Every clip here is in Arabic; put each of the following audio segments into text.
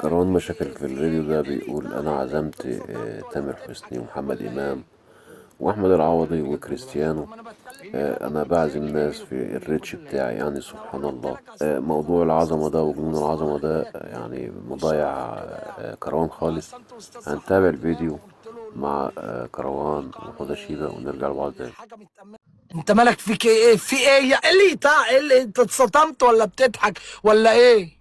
كروان مشاكل في الفيديو ده بيقول أنا عزمت تامر حسني ومحمد إمام وأحمد العوضي وكريستيانو. أنا بعزم ناس في الريتش بتاعي، يعني سبحان الله. موضوع العظمة ده وجنون العظمة ده يعني مضيع كروان خالص. هنتابع الفيديو مع كروان وحوده شيبة ونرجع لبعض تاني. انت مالك فيك ايه؟ في ايه يا اللي ايه اللي انت اتصدمت ولا بتضحك ولا ايه؟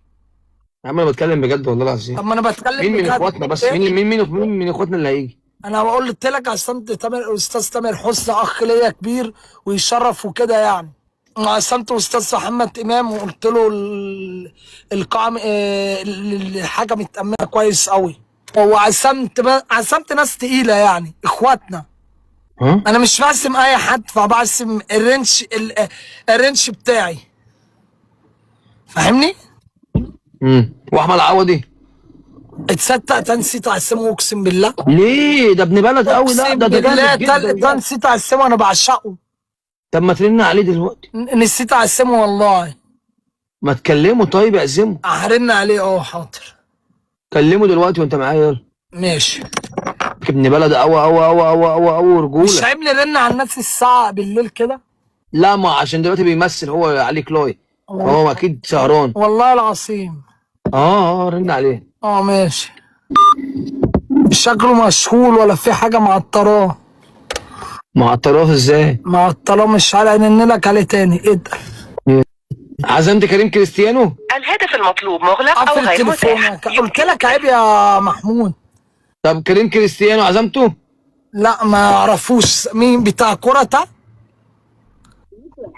يا عم انا بتكلم بجد والله طب العظيم. ما انا بتكلم مين من بجد. اخواتنا بس؟ ايه؟ مين من اخواتنا اللي هيجي؟ انا قلت لك عصمت تامر، استاذ تامر حسني اخ ليا كبير ويشرف وكده يعني. عصمت استاذ محمد امام وقلت له القاعه الحاجه متامنه كويس قوي. عصمت ناس تقيله يعني اخواتنا. ها؟ انا مش بعزم اي حد، فبعزم الرنش بتاعي، فاهمني؟ واحمد عوضي؟ تصدق ده نسيت اعزمه اقسم بالله. ليه؟ ده ابن بلد قوي، لا اقسم ده بالله جامد جدا ده ده. نسيت اعزمه، انا بعشقه. طب ما ترن عليه دلوقتي. نسيت اعزمه والله. ما تكلمه طيب، اعزمه. هرن عليه اه حاضر. كلمه دلوقتي وانت معايا، يلا. ماشي. ابن بلد قوي قوي قوي قوي قوي قوي، مش رجوله. عيب نرن على الناس الساعة بالليل كده؟ لا، ما عشان دلوقتي بيمثل هو عليه كلاي، فهو اكيد سهران. والله العظيم. اه رن عليه. اه ماشي. شكله مشغول ولا في حاجة معطراه؟ مع الطرف ازاي؟ معطراه مش عارف انن لك عليه تاني. ايه ده؟ عزمت كريم كريستيانو. الهاتف المطلوب مغلق أو قفل غير متاح. تليفونك، قلت لك عيب يا محمود. طب كريم كريستيانو عزمته؟ لا ما اعرفوش مين بتاع كرة ده.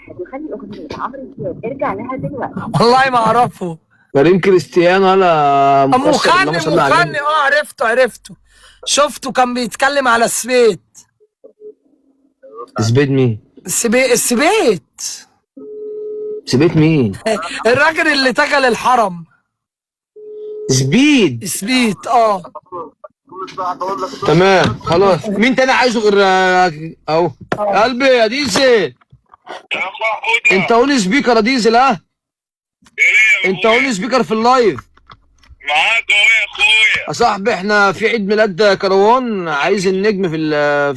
وخلي أغنية عمرو دياب ارجع لها دلوقتي. والله ما اعرفه. كريم كريستيانو على مكسر، اللهم مغني صل على النبي. مغني اه عرفته. شفته كان بيتكلم على السبيت. سبيد مين؟ السبيت. سبيت مين؟ الراجل اللي تجل الحرم. سبيد. سبيت اه. تمام خلاص. مين تاني عايزه غير اهو قلبي يا ديزل؟ انت قول سبيكر يا ديزل. ها؟ انت قول سبيكر في اللايف. معاك اهو يا اخويا. يا صاحبي احنا في عيد ميلاد كروان، عايز النجم في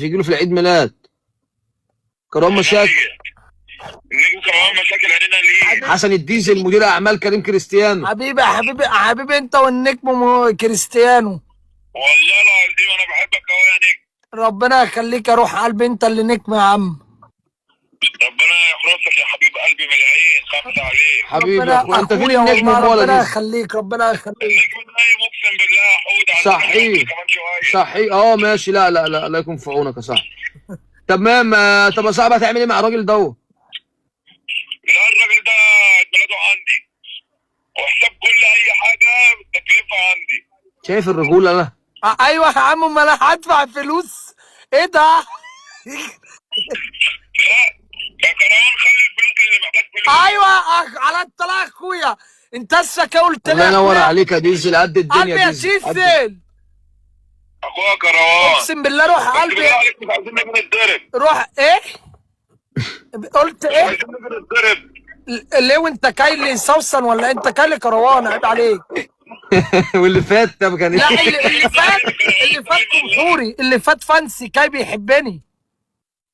يجيله في العيد ميلاد. كروان مشاكل. النجم كروان مشاكل عينينا ليه؟ حسن الديزل مدير اعمال كريم كريستيانو. حبيبي انت والنجم كريستيانو. والله العظيم انا بحبك اهو يا نجم. ربنا يخليك يا روح قلبي، انت اللي نجم يا عم. ربنا يحرسك يا حبيب قلبي من العين، خمسة عليك. حبيبي يا اخويا، انت فين أخويا النجم والله، ولا ربنا ديزل؟ يخليك ربنا يخليك. النجم نايم اقسم بالله يا حود. صحيح كمان شويه. صحيح اه ماشي. لا لا لا، الله يكون في عونك يا صاحبي. تمام. طب يا صاحبي هتعمل ايه مع الراجل دوت؟ لا الراجل ده عيد ميلاده عندي، وحساب كل اي حاجه بالتكلفه عندي. شايف الرجوله؟ لا ايوه يا عم، ما انا هدفع فلوس. ايه ده؟ لا يا كروان خلي الفلوس اللي محتاج فلوس. ايوه على الطلاق يا اخويا. انت اسمك قلت لي الله يا ينور اخويا. عليك يا ديزل، قد الدنيا قلبي يا ديزل قد. ديزل. اخويا كروان اقسم بالله روح بس قلبي. بالله عليك مش عايزين نيجي نتضرب. روح ايه؟ قلت مش ايه؟ عايزين نيجي نتضرب. ليه وانت كايلي سوسن ولا انت كايلي كروان؟ عيب عليك. واللي فات ده كان لا ايه؟ اللي فات جمهوري، اللي فات فانسي كاي بيحبني.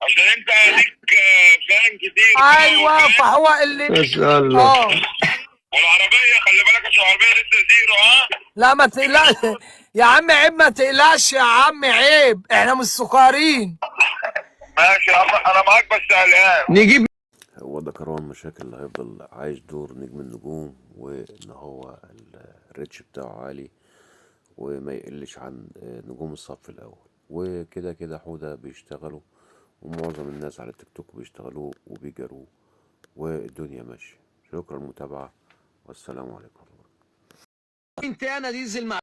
عشان انت ليك فان كتير. ايوه فهو اللي ما شاء الله. والعربيه خلي بالك عشان العربيه لسه زيرو. ها لا ما تقلقش يا عم، عيب ما تقلقش يا عم، عيب احنا مش سكارين. ماشي يا عم انا معاك بس قلقان. نجيب. هو ده كروان مشاكل اللي هيفضل عايش دور نجم النجوم، وإن هو الريتش بتاعه عالي وما يقلش عن نجوم الصف الأول. وكده كده حودة بيشتغلوا، ومعظم الناس على التيك توك بيشتغلوه وبيجروه، والدنيا ماشية. شكرا للمتابعة والسلام عليكم. انت انا ديزل مع